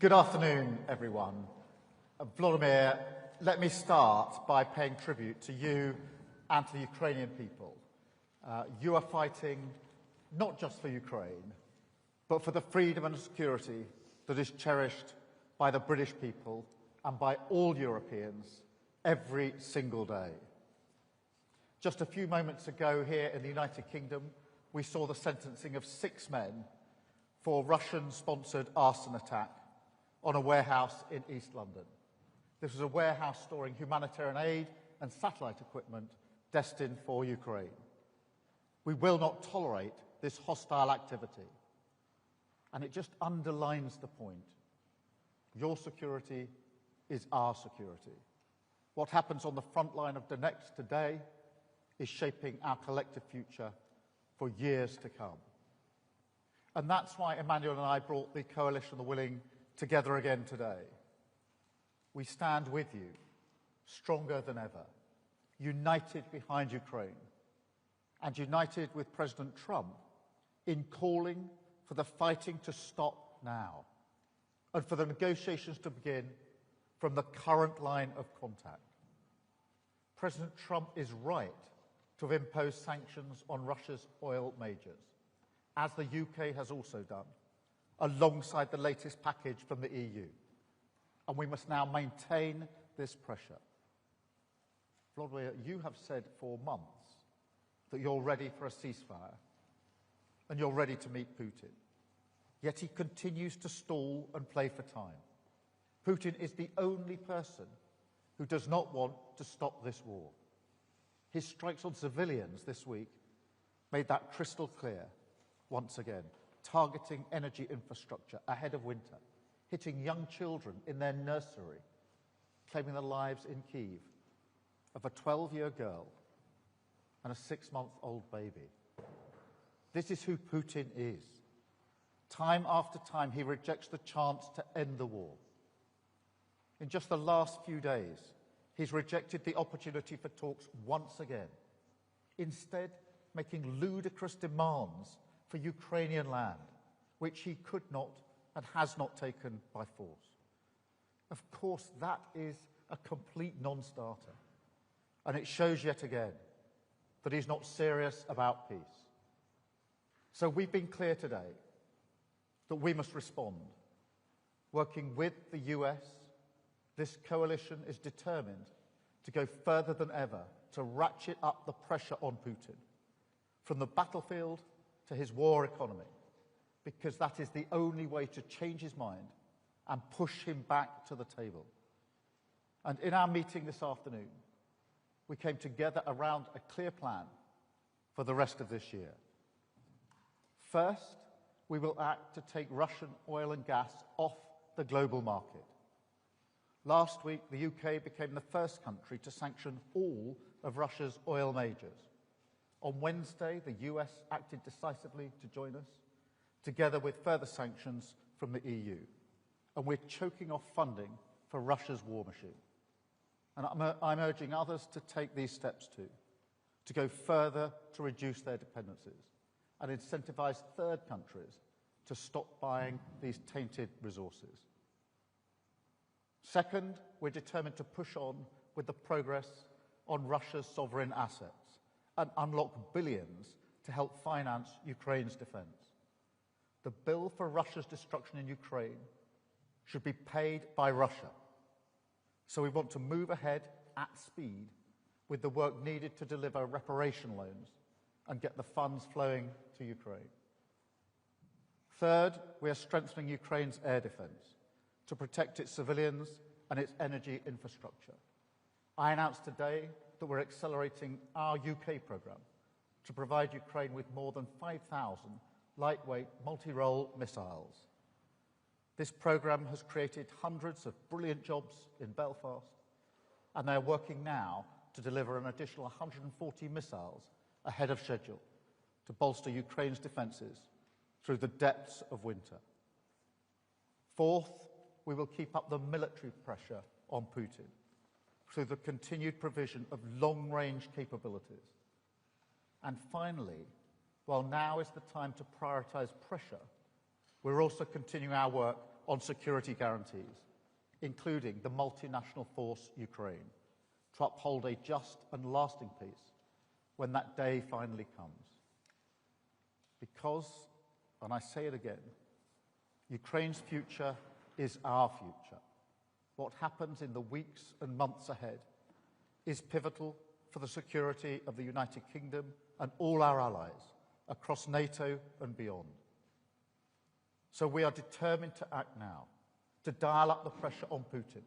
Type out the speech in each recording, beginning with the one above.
Good afternoon, everyone. Vladimir, let me start by paying tribute to you and to the Ukrainian people. You are fighting not just for Ukraine, but for the freedom and security that is cherished by the British people and by all Europeans every single day. Just a few moments ago here in the United Kingdom, we saw the sentencing of 6 men for Russian-sponsored arson attack on a warehouse in East London. This was a warehouse storing humanitarian aid and satellite equipment destined for Ukraine. We will not tolerate this hostile activity. And it just underlines the point. Your security is our security. What happens on the front line of Donetsk today is shaping our collective future for years to come. And that's why Emmanuel and I brought the Coalition of the Willing together again today. We stand with you, stronger than ever, united behind Ukraine, and united with President Trump in calling for the fighting to stop now and for the negotiations to begin from the current line of contact. President Trump is right to have imposed sanctions on Russia's oil majors, as the UK has also done, alongside the latest package from the EU. And we must now maintain this pressure. Vladimir, you have said for months that you're ready for a ceasefire and you're ready to meet Putin. Yet he continues to stall and play for time. Putin is the only person who does not want to stop this war. His strikes on civilians this week made that crystal clear once again, targeting energy infrastructure ahead of winter, hitting young children in their nursery, claiming the lives in Kyiv of a 12-year girl and a 6-month-old baby. This is who Putin is. Time after time, he rejects the chance to end the war. In just the last few days, he's rejected the opportunity for talks once again, instead making ludicrous demands for Ukrainian land, which he could not and has not taken by force. Of course, that is a complete non-starter, and it shows yet again that he's not serious about peace. So we've been clear today that we must respond. Working with the US, this coalition is determined to go further than ever to ratchet up the pressure on Putin, from the battlefield to his war economy, because that is the only way to change his mind and push him back to the table. And in our meeting this afternoon, we came together around a clear plan for the rest of this year. First, we will act to take Russian oil and gas off the global market. Last week, the UK became the first country to sanction all of Russia's oil majors. On Wednesday, the US acted decisively to join us, together with further sanctions from the EU. And we're choking off funding for Russia's war machine. And I'm urging others to take these steps too, to go further to reduce their dependencies and incentivize third countries to stop buying these tainted resources. Second, we're determined to push on with the progress on Russia's sovereign assets and unlock billions to help finance Ukraine's defence. The bill for Russia's destruction in Ukraine should be paid by Russia. So we want to move ahead at speed with the work needed to deliver reparation loans and get the funds flowing to Ukraine. Third, we are strengthening Ukraine's air defence to protect its civilians and its energy infrastructure. I announced today that we're accelerating our UK programme to provide Ukraine with more than 5,000 lightweight multi-role missiles. This programme has created hundreds of brilliant jobs in Belfast, and they're working now to deliver an additional 140 missiles ahead of schedule to bolster Ukraine's defences through the depths of winter. Fourth, we will keep up the military pressure on Putin through the continued provision of long-range capabilities. And finally, while now is the time to prioritise pressure, we're also continuing our work on security guarantees, including the multinational force Ukraine, to uphold a just and lasting peace when that day finally comes. Because, and I say it again, Ukraine's future is our future. What happens in the weeks and months ahead is pivotal for the security of the United Kingdom and all our allies across NATO and beyond. So we are determined to act now, to dial up the pressure on Putin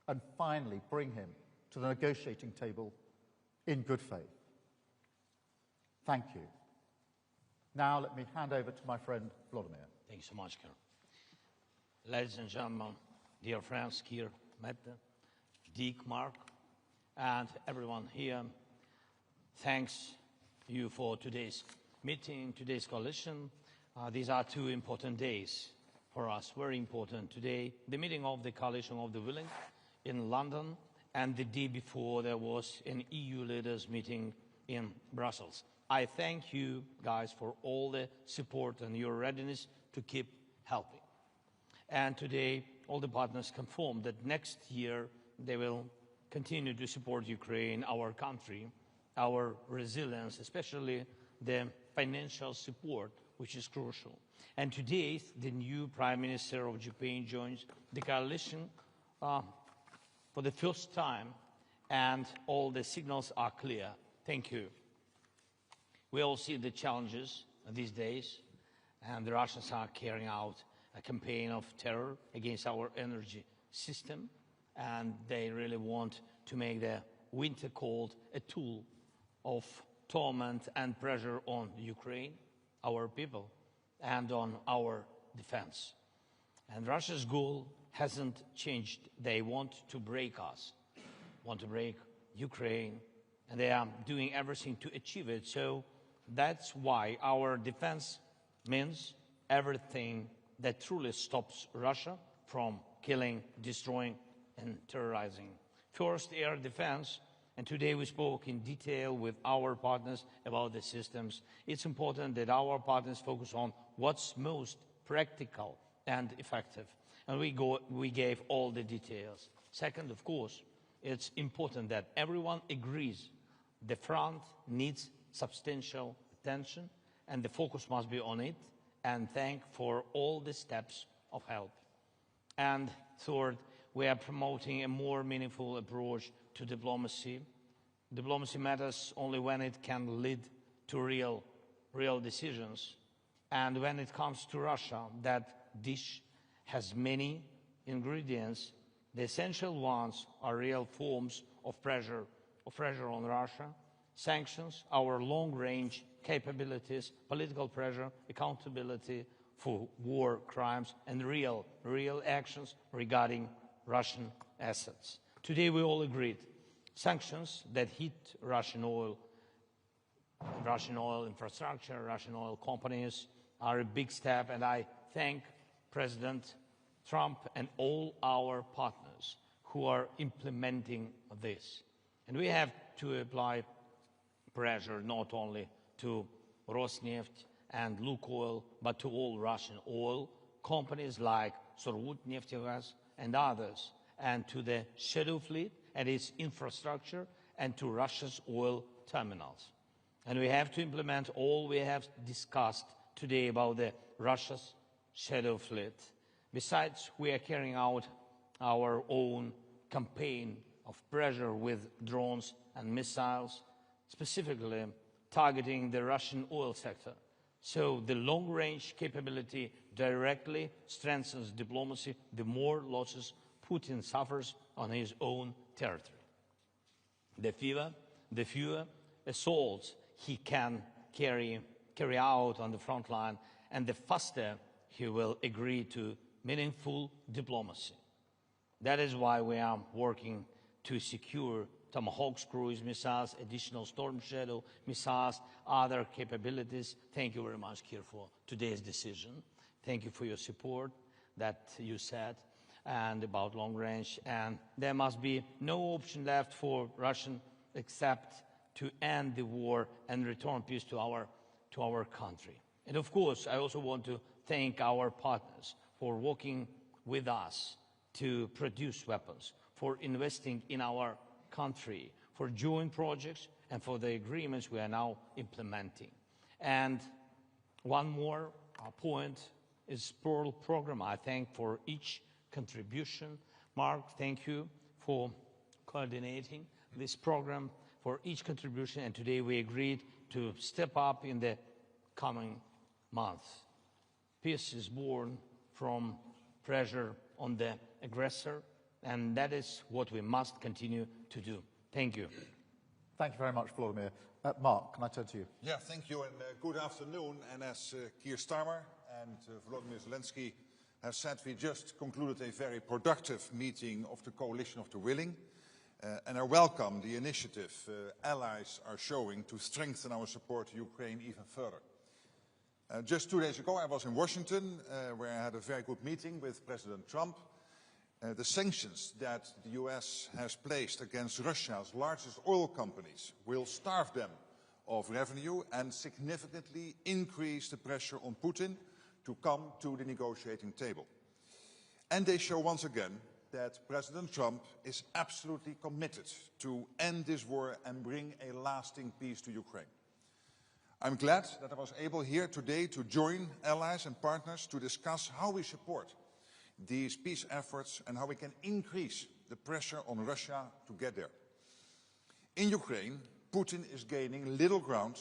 and finally bring him to the negotiating table in good faith. Thank you. Now let me hand over to my friend Vladimir. Thank you so much, Kieran. Ladies and gentlemen, dear friends, Kier, Mette, Dick, Mark, and everyone here, thanks you for today's meeting, today's coalition. These are two important days for us, very important. Today, the meeting of the Coalition of the Willing in London, and the day before there was an EU leaders meeting in Brussels. I thank you guys for all the support and your readiness to keep helping. And today, all the partners confirmed that next year they will continue to support Ukraine, our country, our resilience, especially the financial support, which is crucial. And today, the new Prime Minister of Ukraine joins the coalition for the first time, and all the signals are clear. Thank you. We all see the challenges these days, and the Russians are carrying out a campaign of terror against our energy system, and they really want to make the winter cold a tool of torment and pressure on Ukraine, our people, and on our defense. And Russia's goal hasn't changed. They want to break us, want to break Ukraine, and they are doing everything to achieve it. So that's why our defense means everything that truly stops Russia from killing, destroying, and terrorizing. First, air defense, and today we spoke in detail with our partners about the systems. It's important that our partners focus on what's most practical and effective, and we gave all the details. Second, of course, it's important that everyone agrees the front needs substantial attention, and the focus must be on it, and thank for all the steps of help. And third, we are promoting a more meaningful approach to diplomacy. Diplomacy matters only when it can lead to real decisions. And when it comes to Russia, that dish has many ingredients. The essential ones are real forms of pressure on Russia, sanctions, our long-range capabilities, political pressure, accountability for war crimes, and real actions regarding Russian assets. Today we all agreed sanctions that hit Russian oil infrastructure, Russian oil companies are a big step, and I thank President Trump and all our partners who are implementing this. And we have to apply pressure not only to Rosneft and Lukoil, but to all Russian oil companies like Surgutneftegas and others, and to the shadow fleet and its infrastructure, and to Russia's oil terminals. And we have to implement all we have discussed today about the Russia's shadow fleet. Besides, we are carrying out our own campaign of pressure with drones and missiles, specifically targeting the Russian oil sector. So the long-range capability directly strengthens diplomacy, the more losses Putin suffers on his own territory. The fewer assaults he can carry out on the front line, and the faster he will agree to meaningful diplomacy. That is why we are working to secure Tomahawk cruise missiles, additional Storm Shadow missiles, other capabilities. Thank you very much, Kier, for today's decision. Thank you for your support that you said, and about long range. And there must be no option left for Russia except to end the war and return peace to our country. And of course, I also want to thank our partners for working with us to produce weapons, for investing in our country, for joint projects, and for the agreements we are now implementing. And one more point is Pearl program. I thank for each contribution. Mark, thank you for coordinating this program, for each contribution, and today we agreed to step up in the coming months. Peace is born from pressure on the aggressor, and that is what we must continue to do. Thank you. Thank you very much, Vladimir. Mark, can I turn to you? Yeah, thank you, and good afternoon. And as Keir Starmer and Volodymyr Zelensky have said, we just concluded a very productive meeting of the Coalition of the Willing, and I welcome the initiative allies are showing to strengthen our support to Ukraine even further. Just 2 days ago, I was in Washington, where I had a very good meeting with President Trump. The sanctions that the US has placed against Russia's largest oil companies will starve them of revenue and significantly increase the pressure on Putin to come to the negotiating table. And they show once again that President Trump is absolutely committed to end this war and bring a lasting peace to Ukraine. I'm glad that I was able here today to join allies and partners to discuss how we support these peace efforts and how we can increase the pressure on Russia to get there. In Ukraine, Putin is gaining little ground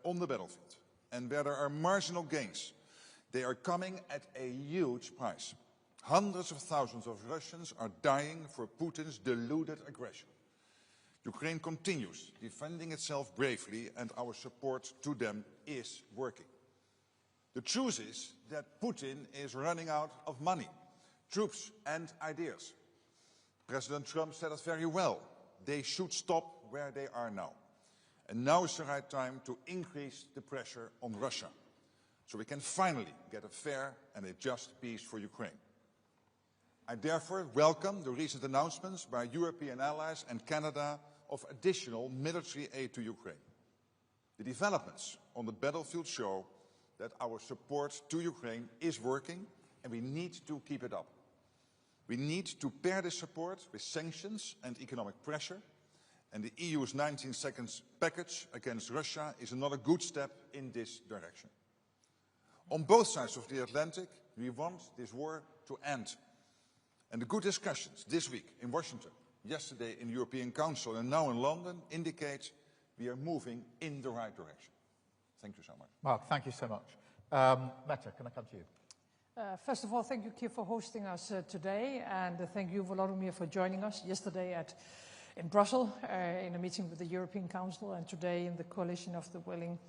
on the battlefield. And where there are marginal gains, they are coming at a huge price. Hundreds of thousands of Russians are dying for Putin's deluded aggression. Ukraine continues defending itself bravely, and our support to them is working. The truth is that Putin is running out of money, troops and ideas. President Trump said it very well. They should stop where they are now. And now is the right time to increase the pressure on Russia, so we can finally get a fair and a just peace for Ukraine. I therefore welcome the recent announcements by European allies and Canada of additional military aid to Ukraine. The developments on the battlefield show that our support to Ukraine is working, and we need to keep it up. We need to pair this support with sanctions and economic pressure, and the EU's 19 seconds package against Russia is another good step in this direction. On both sides of the Atlantic, we want this war to end. And the good discussions this week in Washington, yesterday in the European Council, and now in London indicate we are moving in the right direction. Thank you so much. Mark, thank you so much. Mette, can I come to you? First of all, thank you, Keir, for hosting us today, and thank you, Volodymyr, for joining us yesterday in Brussels in a meeting with the European Council, and today in the Coalition of the Willing.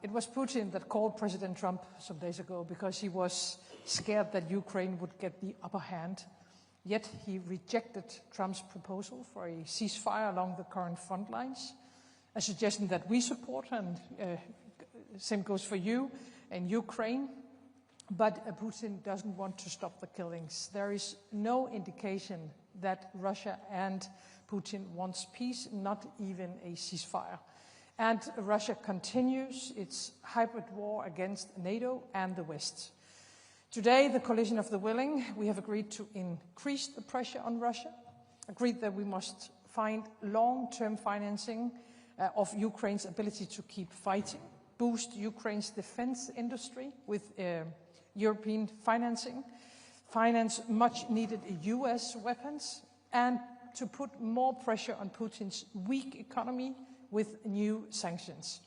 It was Putin that called President Trump some days ago because he was scared that Ukraine would get the upper hand. Yet he rejected Trump's proposal for a ceasefire along the current front lines, a suggestion that we support, and same goes for you in Ukraine. But Putin doesn't want to stop the killings. There is no indication that Russia and Putin wants peace, not even a ceasefire. And Russia continues its hybrid war against NATO and the West. Today, the Coalition of the Willing, we have agreed to increase the pressure on Russia, agreed that we must find long-term financing of Ukraine's ability to keep fighting, boost Ukraine's defense industry with European financing, finance much-needed US weapons, and to put more pressure on Putin's weak economy with new sanctions.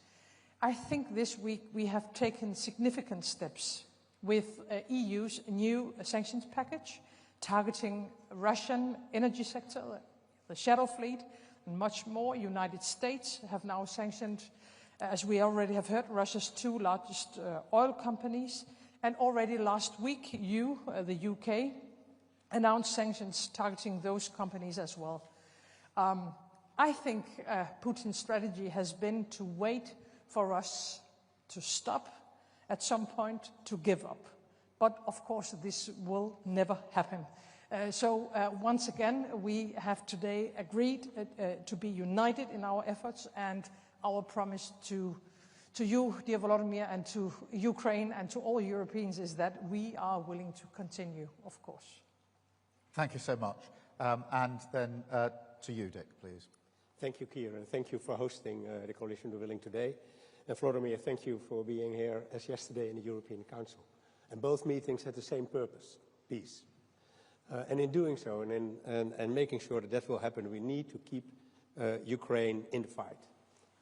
I think this week we have taken significant steps with EU's new sanctions package, targeting Russian energy sector, the shadow fleet, and much more. United States have now sanctioned, as we already have heard, Russia's 2 largest oil companies. And already last week, the UK, announced sanctions targeting those companies as well. I think Putin's strategy has been to wait for us to stop, at some point to give up. But of course, this will never happen. So once again, we have today agreed to be united in our efforts and our promise to to you, dear Volodymyr, and to Ukraine and to all Europeans is that we are willing to continue, of course. Thank you so much. And then to you, Dick, please. Thank you, Keir, and thank you for hosting the Coalition of the Willing today. And Volodymyr, thank you for being here as yesterday in the European Council. And both meetings had the same purpose, peace. And in doing so and making sure that that will happen, we need to keep Ukraine in the fight,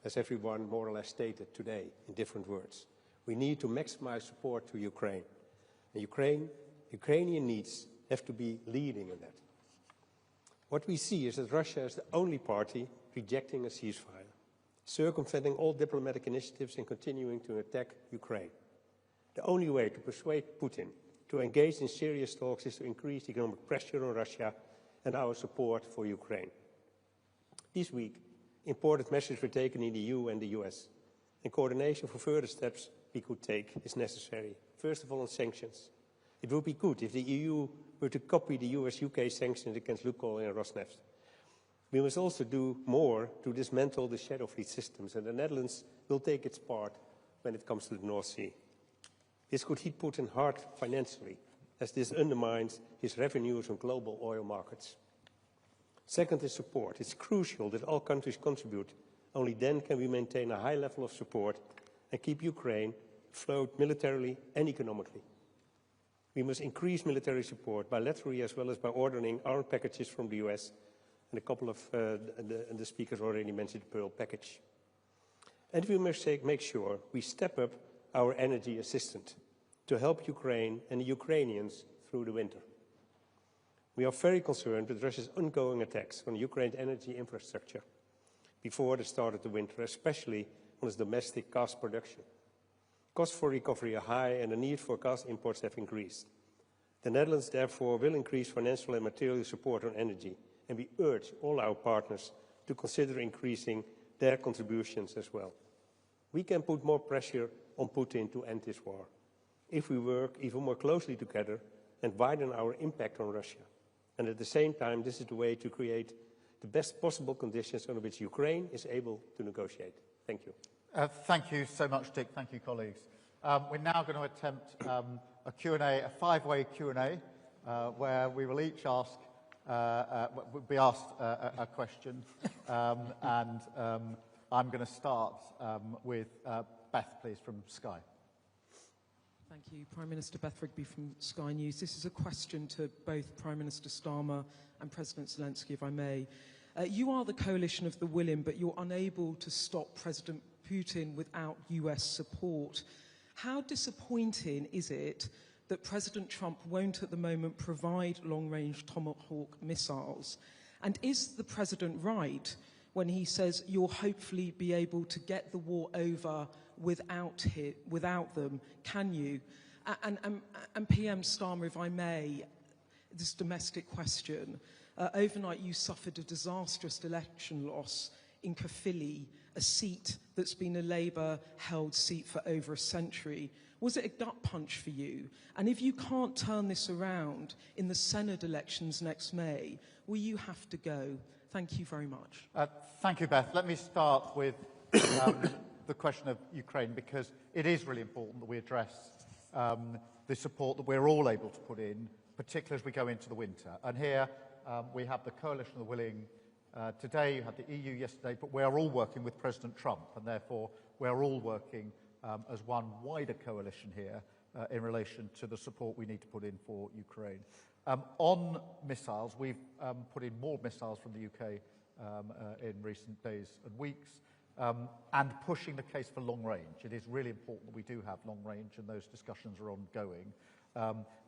as everyone more or less stated today in different words. We need to maximize support to Ukraine. And Ukrainian needs have to be leading in that. What we see is that Russia is the only party rejecting a ceasefire, circumventing all diplomatic initiatives and continuing to attack Ukraine. The only way to persuade Putin to engage in serious talks is to increase economic pressure on Russia and our support for Ukraine. This week, important measures were taken in the EU and the US, and coordination for further steps we could take is necessary. First of all, on sanctions. It would be good if the EU were to copy the US-UK sanctions against Lukoil and Rosneft. We must also do more to dismantle the shadow fleet systems, and the Netherlands will take its part when it comes to the North Sea. This could hit Putin hard financially, as this undermines his revenues on global oil markets. Second is support. It's crucial that all countries contribute. Only then can we maintain a high level of support and keep Ukraine afloat militarily and economically. We must increase military support bilaterally as well as by ordering armed packages from the US, and a couple of the speakers already mentioned the Pearl package. And we must make sure we step up our energy assistance to help Ukraine and the Ukrainians through the winter. We are very concerned with Russia's ongoing attacks on Ukraine's energy infrastructure before the start of the winter, especially on its domestic gas production. Costs for recovery are high and the need for gas imports have increased. The Netherlands, therefore, will increase financial and material support on energy, and we urge all our partners to consider increasing their contributions as well. We can put more pressure on Putin to end this war if we work even more closely together and widen our impact on Russia. And at the same time, this is the way to create the best possible conditions under which Ukraine is able to negotiate. Thank you. Thank you so much, Dick. Thank you, colleagues. We're now going to attempt a Q&A, a five-way Q&A, where we will each ask, be asked a question. And I'm going to start with Beth, please, from Sky. Thank you. Prime Minister Beth Rigby from Sky News. This is a question to both Prime Minister Starmer and President Zelensky, if I may. You are the coalition of the willing, but you're unable to stop President Putin without US support. How disappointing is it that President Trump won't at the moment provide long-range Tomahawk missiles? And is the President right when he says you'll hopefully be able to get the war over without them? Can you? And PM Starmer, if I may, this domestic question. Overnight you suffered a disastrous election loss in Caerphilly, a seat that's been a Labour-held seat for over a century. Was it a gut punch for you? And if you can't turn this around in the Senate elections next May, will you have to go? Thank you very much. Thank you, Beth. Let me start with the question of Ukraine, because it is really important that we address the support that we're all able to put in, particularly as we go into the winter. And here we have the Coalition of the Willing today, you had the EU yesterday, but we are all working with President Trump, and therefore we're all working as one wider coalition here in relation to the support we need to put in for Ukraine. On missiles, we've put in more missiles from the UK in recent days and weeks, and pushing the case for long range. It is really important that we do have long range, and those discussions are ongoing.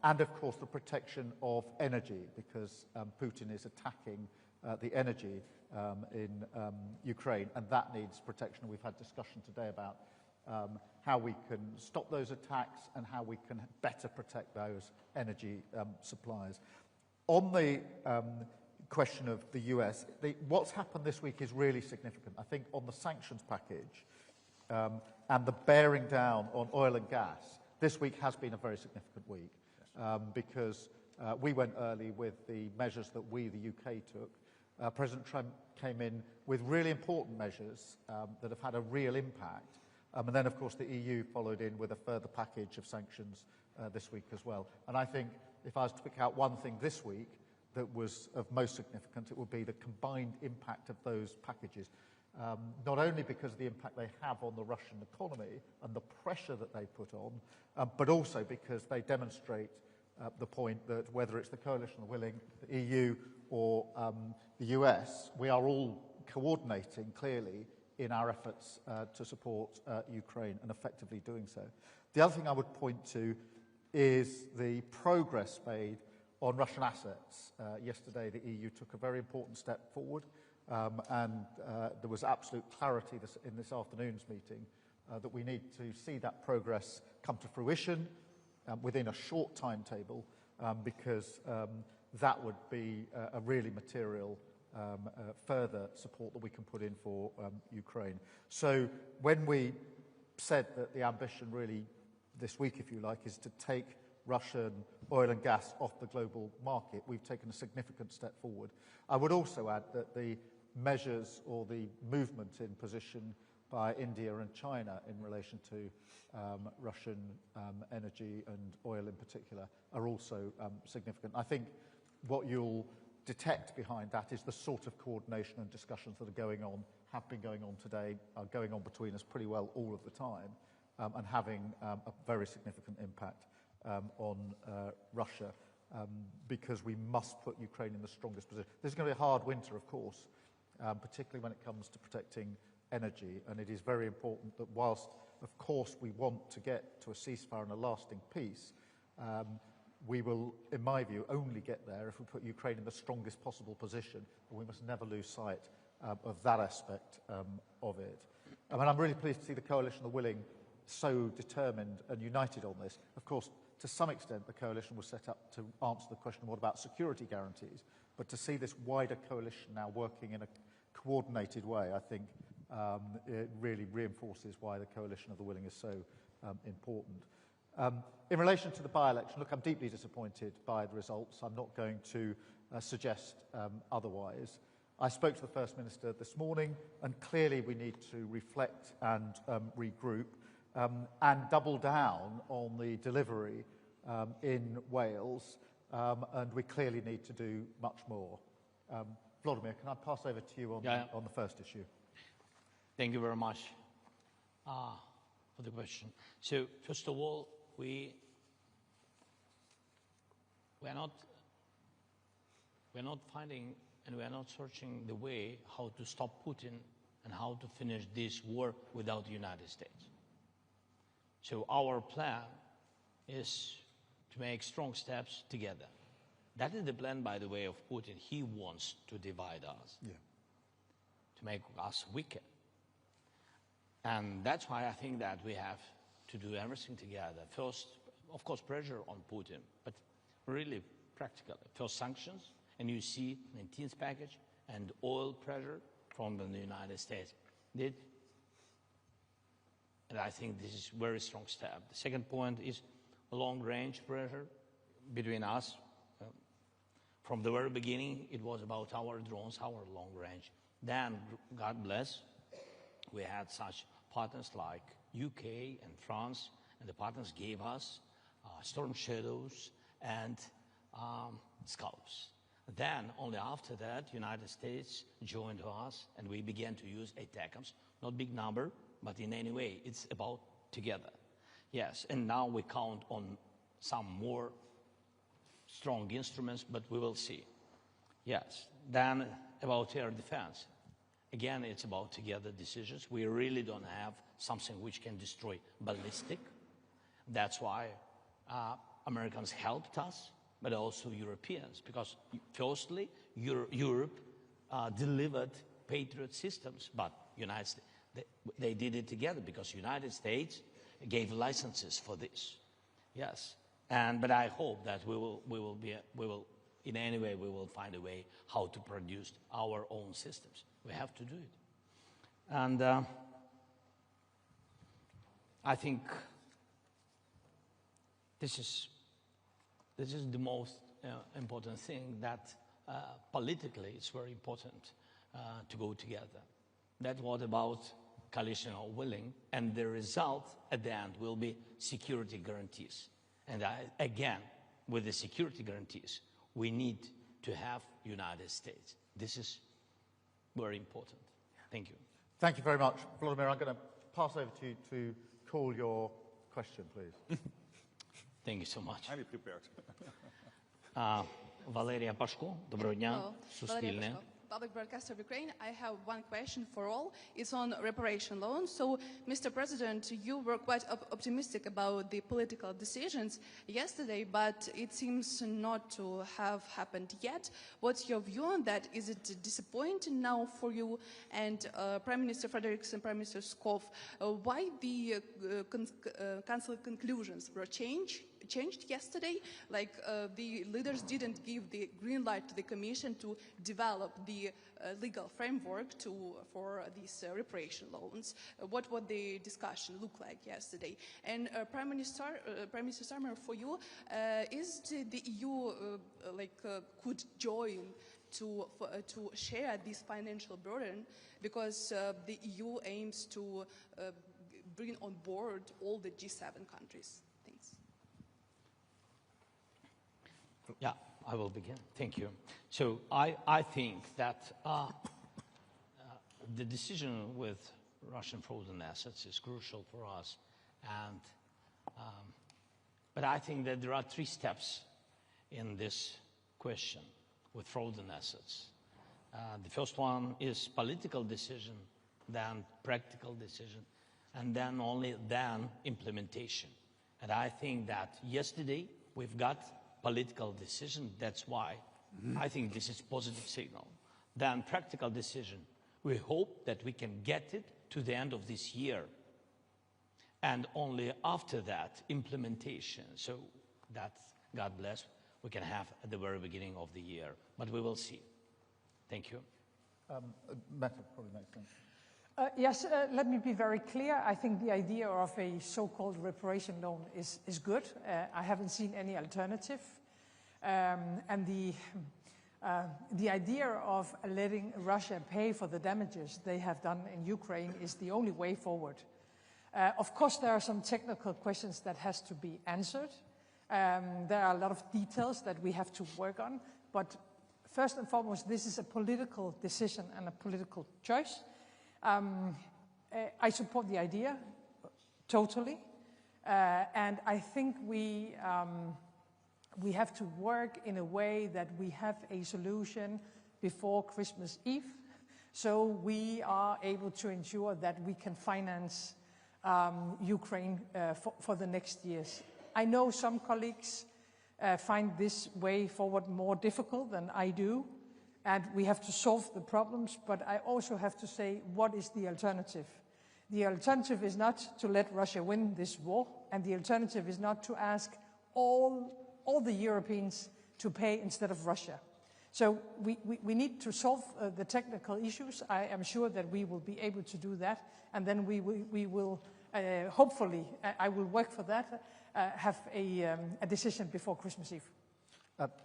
And of course the protection of energy, because Putin is attacking the energy in Ukraine, and that needs protection. We've had discussion today about how we can stop those attacks and how we can better protect those energy supplies. On the question of the US, what's happened this week is really significant. I think on the sanctions package and the bearing down on oil and gas, this week has been a very significant week because we went early with the measures that we, the UK, took. President Trump came in with really important measures that have had a real impact. And then, of course, the EU followed in with a further package of sanctions this week as well. And I think if I was to pick out one thing this week that was of most significance, it would be the combined impact of those packages. Not only because of the impact they have on the Russian economy and the pressure that they put on, but also because they demonstrate the point that whether it's the Coalition of the Willing, the EU or the US, we are all coordinating clearly in our efforts to support Ukraine and effectively doing so. The other thing I would point to is the progress made on Russian assets. Yesterday the EU took a very important step forward. And there was absolute clarity in this afternoon's meeting that we need to see that progress come to fruition within a short timetable because that would be a really material further support that we can put in for Ukraine. So when we said that the ambition really this week, if you like, is to take Russian oil and gas off the global market, we've taken a significant step forward. I would also add that the measures or the movement in position by India and China in relation to Russian energy and oil in particular are also significant. I think what you'll detect behind that is the sort of coordination and discussions that are going on, have been going on today, are going on between us pretty well all of the time, and having a very significant impact on Russia, because we must put Ukraine in the strongest position. This is going to be a hard winter, of course, particularly when it comes to protecting energy, and it is very important that whilst, of course, we want to get to a ceasefire and a lasting peace, we will, in my view, only get there if we put Ukraine in the strongest possible position, and we must never lose sight of that aspect of it. I mean, I'm really pleased to see the Coalition of the Willing so determined and united on this. Of course, to some extent, the coalition was set up to answer the question, what about security guarantees? But to see this wider coalition now working in a coordinated way, I think it really reinforces why the Coalition of the Willing is so important. In relation to the by-election, look, I'm deeply disappointed by the results. I'm not going to suggest otherwise. I spoke to the First Minister this morning, and clearly we need to reflect and regroup and double down on the delivery in Wales, and we clearly need to do much more. Vladimir, can I pass over to you on the first issue? Thank you very much for the question. So, first of all, we're not finding and we are not searching the way how to stop Putin and how to finish this war without the United States. So our plan is to make strong steps together. That is the plan, by the way, of Putin. He wants to divide us, to make us weaker. And that's why I think that we have to do everything together. First, of course, pressure on Putin, but really practically. First, sanctions, and you see the 19th package, and oil pressure from the United States. And I think this is a very strong step. The second point is long-range pressure between us. From the very beginning, it was about our drones, our long range. Then, God bless, we had such partners like UK and France, and the partners gave us Storm Shadows and Scalps. Then, only after that, United States joined us, and we began to use ATACMS. Not big number, but in any way, it's about together. Yes, and now we count on some more strong instruments, but we will see. Yes, then about air defense. Again, it's about together decisions. We really don't have something which can destroy ballistic. That's why Americans helped us, but also Europeans, because firstly, Europe delivered Patriot systems, but United States, they did it together because United States gave licenses for this. Yes, but I hope that we will in any way we will find a way how to produce our own systems. We have to do it, and I think this is the most important thing, that politically it's very important to go together. That what about coalition are willing, and the result at the end will be security guarantees. And again, with the security guarantees, we need to have United States. This is very important. Thank you. Thank you very much. Vladimir, I'm going to pass over to you to call your question, please. Thank you so much. Highly prepared. Валерія Пашко, доброго дня, Суспільне. Public Broadcaster of Ukraine. I have one question for all. It's on reparation loans. So, Mr. President, you were quite optimistic about the political decisions yesterday, but it seems not to have happened yet. What's your view on that? Is it disappointing now for you? And Prime Minister Frederiksen and Prime Minister Skov, why the Council conclusions were changed yesterday? Like the leaders didn't give the green light to the Commission to develop the legal framework for these reparation loans. What would the discussion look like yesterday? And Prime Minister Starmer, for you, is the EU could join to share this financial burden, because the EU aims to bring on board all the G7 countries? Thanks. Yeah, I will begin. Thank you. So I think that the decision with Russian frozen assets is crucial for us. And but I think that there are 3 steps in this question with frozen assets. The first one is political decision, then practical decision, and then implementation. And I think that yesterday we've got political decision. That's why I think this is positive signal. Then practical decision. We hope that we can get it to the end of this year. And only after that, implementation. So that, God bless, we can have at the very beginning of the year. But we will see. Thank you. Meta probably makes sense. Yes, let me be very clear. I think the idea of a so-called reparation loan is good. I haven't seen any alternative. And the idea of letting Russia pay for the damages they have done in Ukraine is the only way forward. Of course, there are some technical questions that has to be answered. There are a lot of details that we have to work on. But first and foremost, this is a political decision and a political choice. I support the idea totally, and I think we have to work in a way that we have a solution before Christmas Eve, so we are able to ensure that we can finance Ukraine for the next years. I know some colleagues find this way forward more difficult than I do, and we have to solve the problems, but I also have to say, what is the alternative? The alternative is not to let Russia win this war, and the alternative is not to ask all the Europeans to pay instead of Russia. So we need to solve the technical issues. I am sure that we will be able to do that, and then we will hopefully, I will work for that, have a decision before Christmas Eve.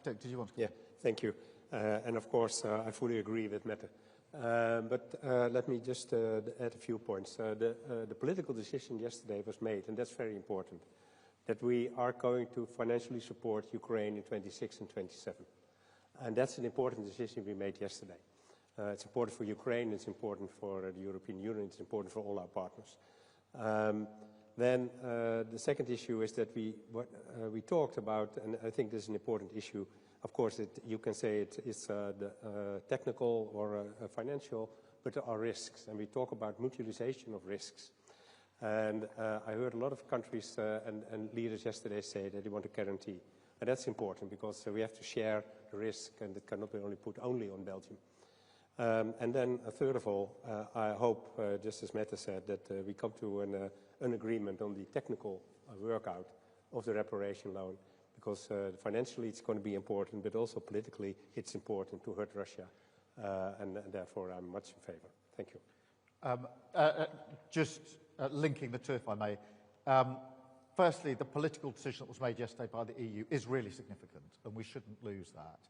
Did you want to? Yeah, thank you. And of course, I fully agree with Mette. But let me just add a few points. The political decision yesterday was made, and that's very important, that we are going to financially support Ukraine in 26 and 27. And that's an important decision we made yesterday. It's important for Ukraine, it's important for the European Union, it's important for all our partners. Then the second issue is that we talked about, and I think this is an important issue. Of course, you can say it's technical or financial, but there are risks, and we talk about mutualization of risks. And I heard a lot of countries and leaders yesterday say that they want a guarantee. And that's important because we have to share the risk, and it cannot be put only on Belgium. And then, third of all, I hope, just as Mette said, that we come to an agreement on the technical workout of the reparation loan, because financially it's going to be important, but also politically it's important to hurt Russia, and therefore I'm much in favor. Thank you. Just linking the two, if I may. Firstly, the political decision that was made yesterday by the EU is really significant, and we shouldn't lose that.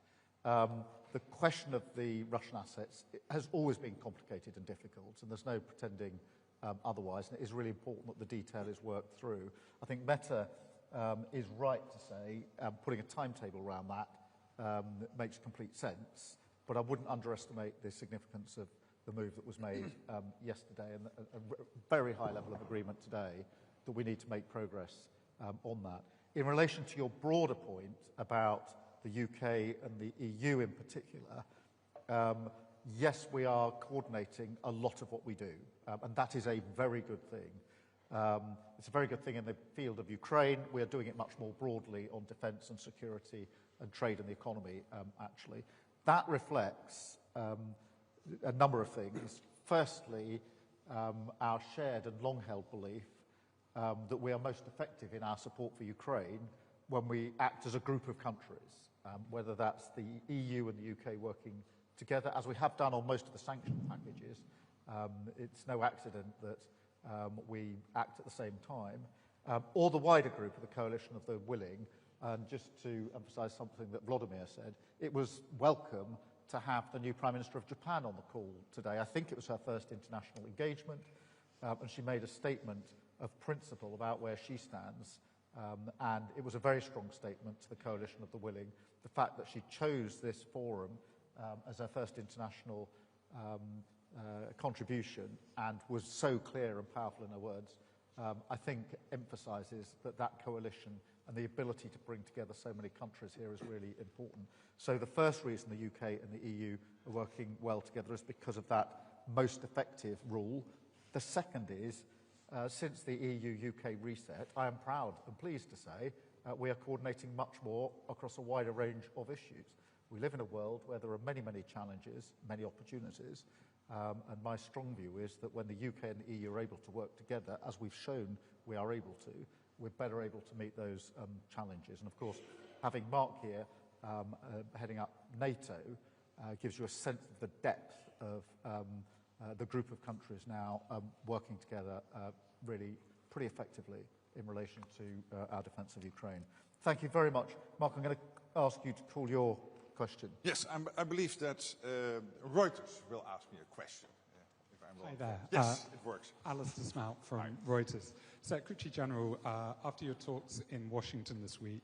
The question of the Russian assets has always been complicated and difficult, and there's no pretending otherwise, and it is really important that the detail is worked through. I think Meta is right to say putting a timetable around that makes complete sense, but I wouldn't underestimate the significance of the move that was made yesterday, and a very high level of agreement today that we need to make progress on that. In relation to your broader point about the UK and the EU in particular, yes, we are coordinating a lot of what we do, and that is a very good thing. It's a very good thing in the field of Ukraine. We are doing it much more broadly on defence and security and trade and the economy, actually. That reflects a number of things. Firstly, our shared and long-held belief that we are most effective in our support for Ukraine when we act as a group of countries, whether that's the EU and the UK working together, as we have done on most of the sanction packages. It's no accident that we act at the same time, or the wider group of the coalition of the willing. And just to emphasise something that Vladimir said, it was welcome to have the new Prime Minister of Japan on the call today. I think it was her first international engagement, and she made a statement of principle about where she stands, and it was a very strong statement to the coalition of the willing. The fact that she chose this forum as her first international contribution and was so clear and powerful in her words, I think emphasises that coalition and the ability to bring together so many countries here is really important. So the first reason the UK and the EU are working well together is because of that most effective rule. The second is, since the EU-UK reset, I am proud and pleased to say we are coordinating much more across a wider range of issues. We live in a world where there are many, many challenges, many opportunities, and my strong view is that when the UK and the EU are able to work together, as we've shown we are able to, we're better able to meet those challenges. And of course, having Mark here heading up NATO gives you a sense of the depth of the group of countries now working together really pretty effectively in relation to our defence of Ukraine. Thank you very much. Mark, I'm going to ask you to call your question. Yes, I believe that Reuters will ask me a question. If I'm wrong. Hi there. Yes, it works. Alistair Smout from Reuters. Secretary General, after your talks in Washington this week,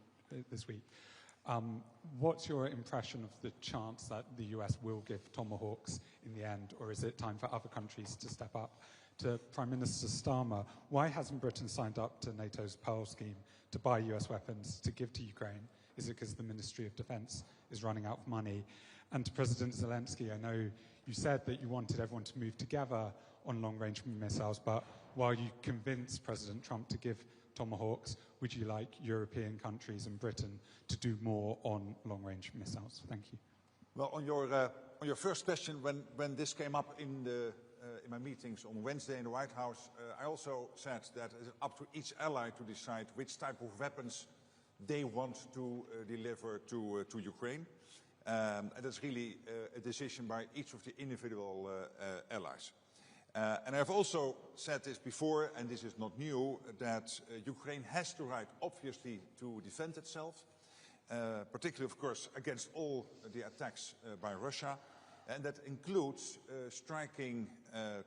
what's your impression of the chance that the US will give Tomahawks in the end, or is it time for other countries to step up? To Prime Minister Starmer, why hasn't Britain signed up to NATO's Pearl scheme to buy US weapons to give to Ukraine? Is it because the Ministry of Defence is running out of money? And to President Zelensky, I know you said that you wanted everyone to move together on long-range missiles, but while you convinced President Trump to give Tomahawks, would you like European countries and Britain to do more on long-range missiles? Thank you. Well, on your first question, when this came up in my meetings on Wednesday in the White House, I also said that it's up to each ally to decide which type of weapons they want to deliver to Ukraine. And that's really a decision by each of the individual allies. And I've also said this before, and this is not new, that Ukraine has the right, obviously, to defend itself, particularly, of course, against all the attacks by Russia. And that includes striking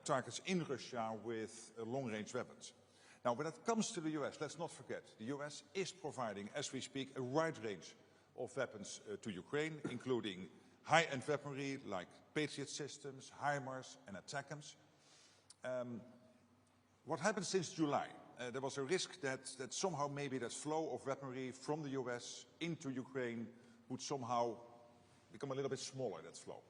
targets in Russia with long-range weapons. Now, when it comes to the US, let's not forget, the US is providing, as we speak, a wide range of weapons to Ukraine, including high-end weaponry like Patriot systems, HIMARS and ATACMS. What happened since July? There was a risk that somehow maybe that flow of weaponry from the US into Ukraine would somehow become a little bit smaller, that flow.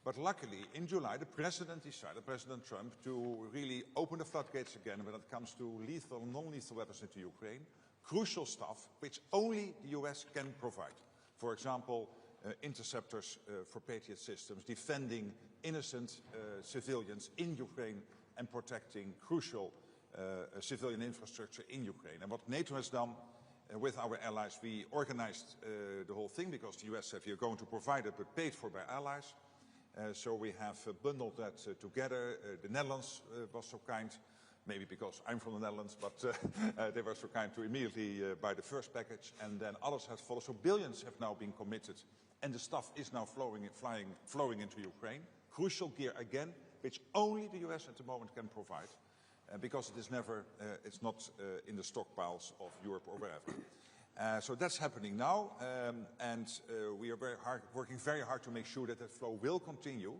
But luckily, in July, the President decided, President Trump, to really open the floodgates again when it comes to lethal and non-lethal weapons into Ukraine. Crucial stuff which only the US can provide. For example, interceptors for Patriot systems, defending innocent civilians in Ukraine and protecting crucial civilian infrastructure in Ukraine. And what NATO has done with our allies, we organized the whole thing because the US said we are going to provide it but paid for by allies. So we have bundled that together. The Netherlands was so kind, maybe because I'm from the Netherlands, but they were so kind to immediately buy the first package, and then others have followed. So billions have now been committed, and the stuff is now flowing into Ukraine. Crucial gear again, which only the US at the moment can provide. because it is never, it's not in the stockpiles of Europe or wherever. So that's happening now, and we are working very hard to make sure that that flow will continue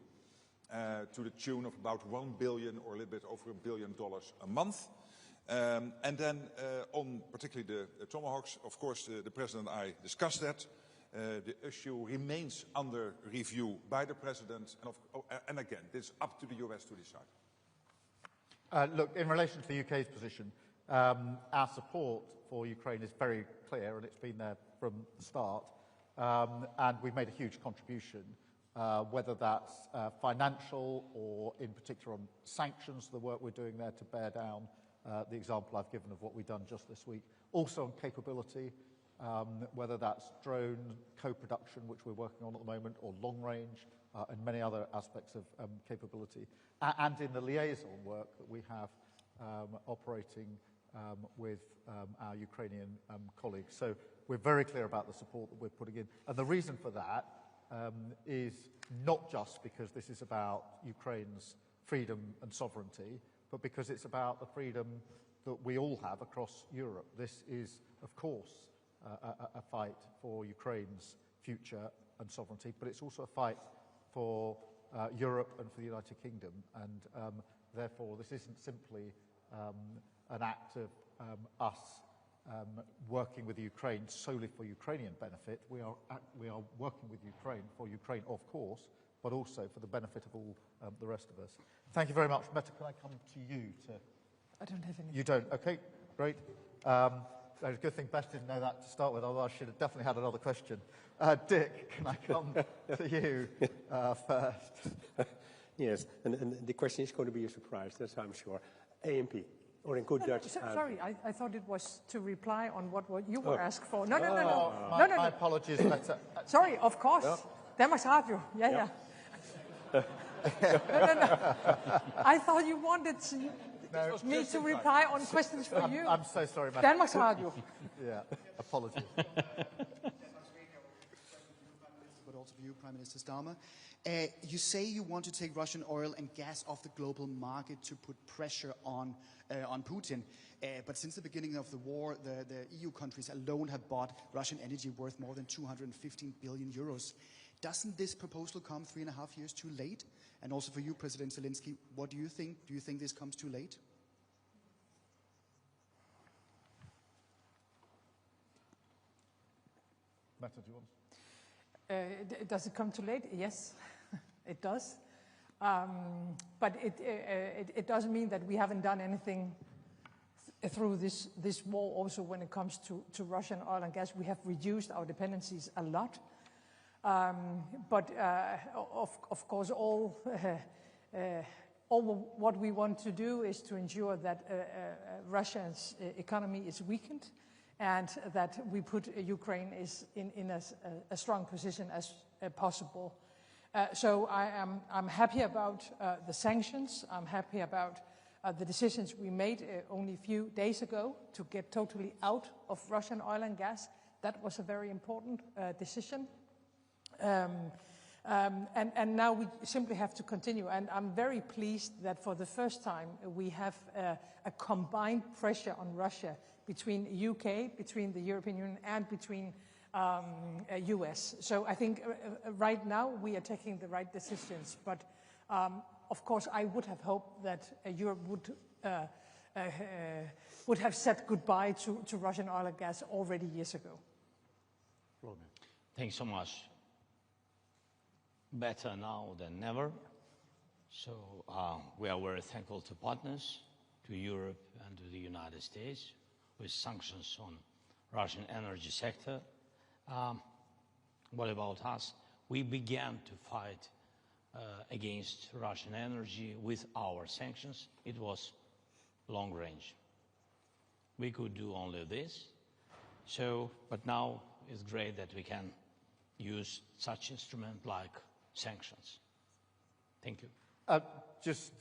to the tune of about $1 billion or a little bit over $1 billion a month. And then on particularly the Tomahawks, of course, the President and I discussed that. The issue remains under review by the President, and again, it's up to the US to decide. Look, in relation to the UK's position, our support for Ukraine is very clear, and it's been there from the start. And we've made a huge contribution, whether that's financial or in particular on sanctions, the work we're doing there to bear down the example I've given of what we've done just this week. Also on capability, whether that's drone co-production, which we're working on at the moment, or long range, and many other aspects of capability. And in the liaison work that we have operating with our Ukrainian colleagues. So we're very clear about the support that we're putting in. And the reason for that is not just because this is about Ukraine's freedom and sovereignty, but because it's about the freedom that we all have across Europe. This is, of course, a fight for Ukraine's future and sovereignty, but it's also a fight for Europe and for the United Kingdom. And therefore, this isn't simply an act of us working with Ukraine solely for Ukrainian benefit. We are working with Ukraine for Ukraine, of course, but also for the benefit of all the rest of us. Thank you very much. Meta, can I come to you? I don't have any. You don't? Okay, great. It's a good thing Beth didn't know that to start with, otherwise she'd have definitely had another question. Dick, can I come to you first? Yes, and the question is going to be a surprise, that's I'm sure. AMP, or in good Dutch. Sorry, I thought it was to reply on what you were asked for. No. My apologies, Meta. Sorry, of course. Danmarks Radio. Yeah. No. I thought you wanted me to reply on questions for you. I'm so sorry, Meta. Danmarks Radio. Yeah, apologies. But also for you, Prime Minister Starmer. You say you want to take Russian oil and gas off the global market to put pressure on Putin. But since the beginning of the war, the EU countries alone have bought Russian energy worth more than 215 billion euros. Doesn't this proposal come 3.5 years too late? And also for you, President Zelensky, what do you think? Do you think this comes too late? Meta, do you want? Does it come too late? Yes, it does. But it doesn't mean that we haven't done anything through this war. Also, when it comes to Russian oil and gas, we have reduced our dependencies a lot. But of course, all what we want to do is to ensure that Russia's economy is weakened, and that we put Ukraine in a strong position as possible. So I'm happy about the sanctions. I'm happy about the decisions we made only a few days ago to get totally out of Russian oil and gas. That was a very important decision. And now we simply have to continue. And I'm very pleased that for the first time we have a combined pressure on Russia between UK, between the European Union, and between US. So I think right now we are taking the right decisions. But of course, I would have hoped that Europe would have said goodbye to Russian oil and gas already years ago. Thanks so much. Better now than never. So we are very thankful to partners, to Europe and to the United States, with sanctions on Russian energy sector. What about us? We began to fight against Russian energy with our sanctions. It was long range. We could do only this. So, but now it's great that we can use such instrument like sanctions. Thank you. Just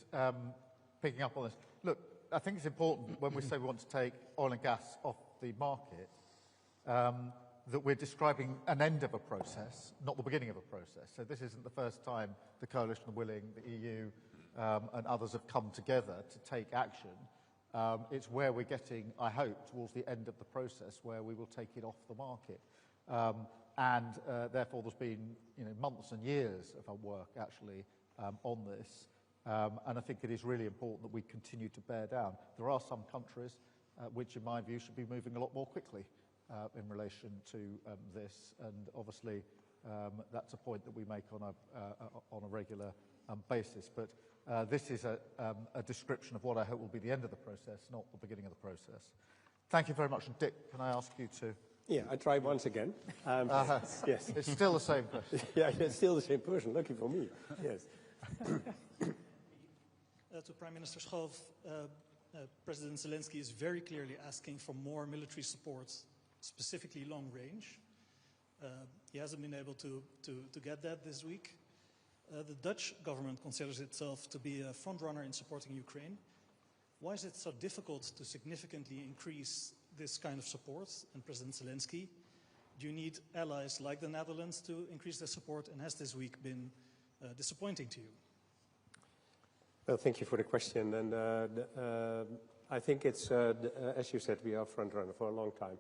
picking up on this. Look, I think it's important when we say we want to take oil and gas off the market, that we're describing an end of a process, not the beginning of a process. So this isn't the first time the Coalition of Willing, the EU, and others have come together to take action. It's where we're getting, I hope, towards the end of the process where we will take it off the market. Therefore, there's been months and years of our work actually on this. And I think it is really important that we continue to bear down. There are some countries which, in my view, should be moving a lot more quickly in relation to this. And obviously, that's a point that we make on a regular basis. But this is a description of what I hope will be the end of the process, not the beginning of the process. Thank you very much. And Dick, can I ask you to... Yeah, I try once again. Yes. It's still the same person. Yeah, it's still the same person. Lucky for me. Yes. To Prime Minister Schoof, President Zelensky is very clearly asking for more military support, specifically long range. He hasn't been able to get that this week. The Dutch government considers itself to be a frontrunner in supporting Ukraine. Why is it so difficult to significantly increase this kind of support? And President Zelensky, do you need allies like the Netherlands to increase their support? And has this week been disappointing to you? Well, thank you for the question. And I think it's, as you said, we are frontrunner for a long time.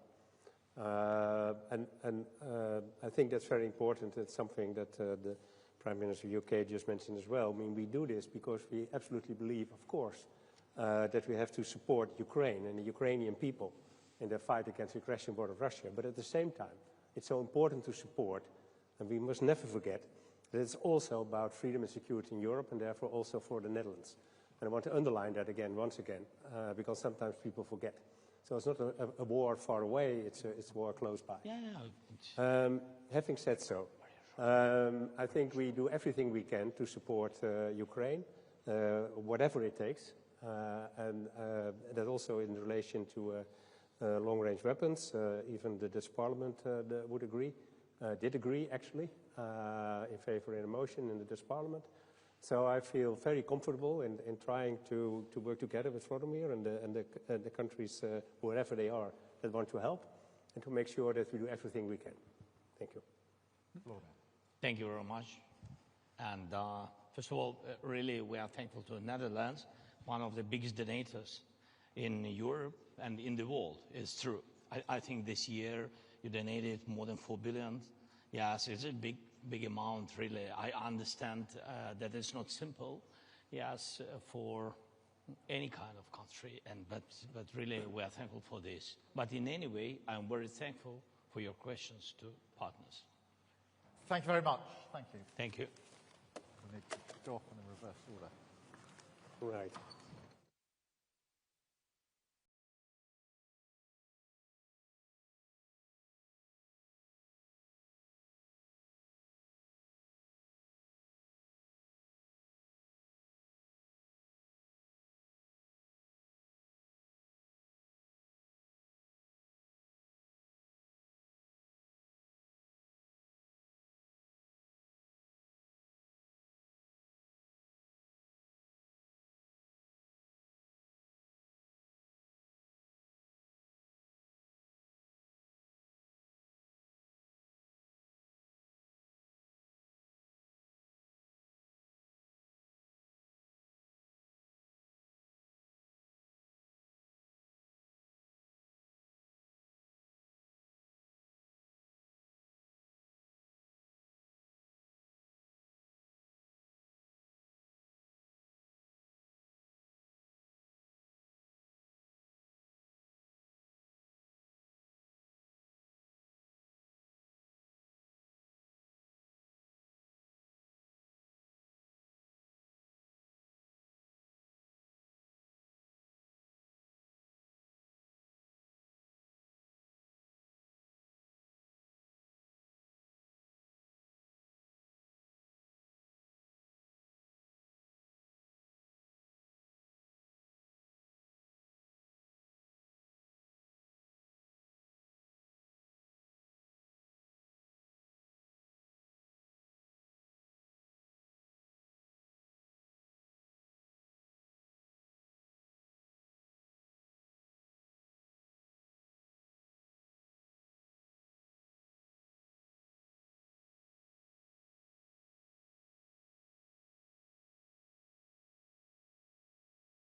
I think that's very important. It's something that the Prime Minister of the UK just mentioned as well. I mean, we do this because we absolutely believe, of course, that we have to support Ukraine and the Ukrainian people in their fight against the aggression war of Russia. But at the same time, it's so important to support, and we must never forget, that it's also about freedom and security in Europe, and therefore also for the Netherlands. And I want to underline that again, once again, because sometimes people forget. So it's not a war far away, it's a war close by. Yeah. Having said so, I think we do everything we can to support Ukraine, whatever it takes, and that also in relation to long-range weapons. Even the Dutch Parliament would agree, did agree actually, in favor in a motion in the Dutch Parliament. So I feel very comfortable in trying to work together with Vladimir and the countries, wherever they are, that want to help, and to make sure that we do everything we can. Thank you. Thank you very much. And first of all, really, we are thankful to the Netherlands, one of the biggest donators in Europe and in the world. It's true. I think this year you donated more than 4 billion. Yes, it's a big amount, really. I understand that it's not simple, yes, for any kind of country, but really we are thankful for this. But in any way, I'm very thankful for your questions to partners. Thank you very much. Thank you. Thank you. We need to go off in the reverse order. Right.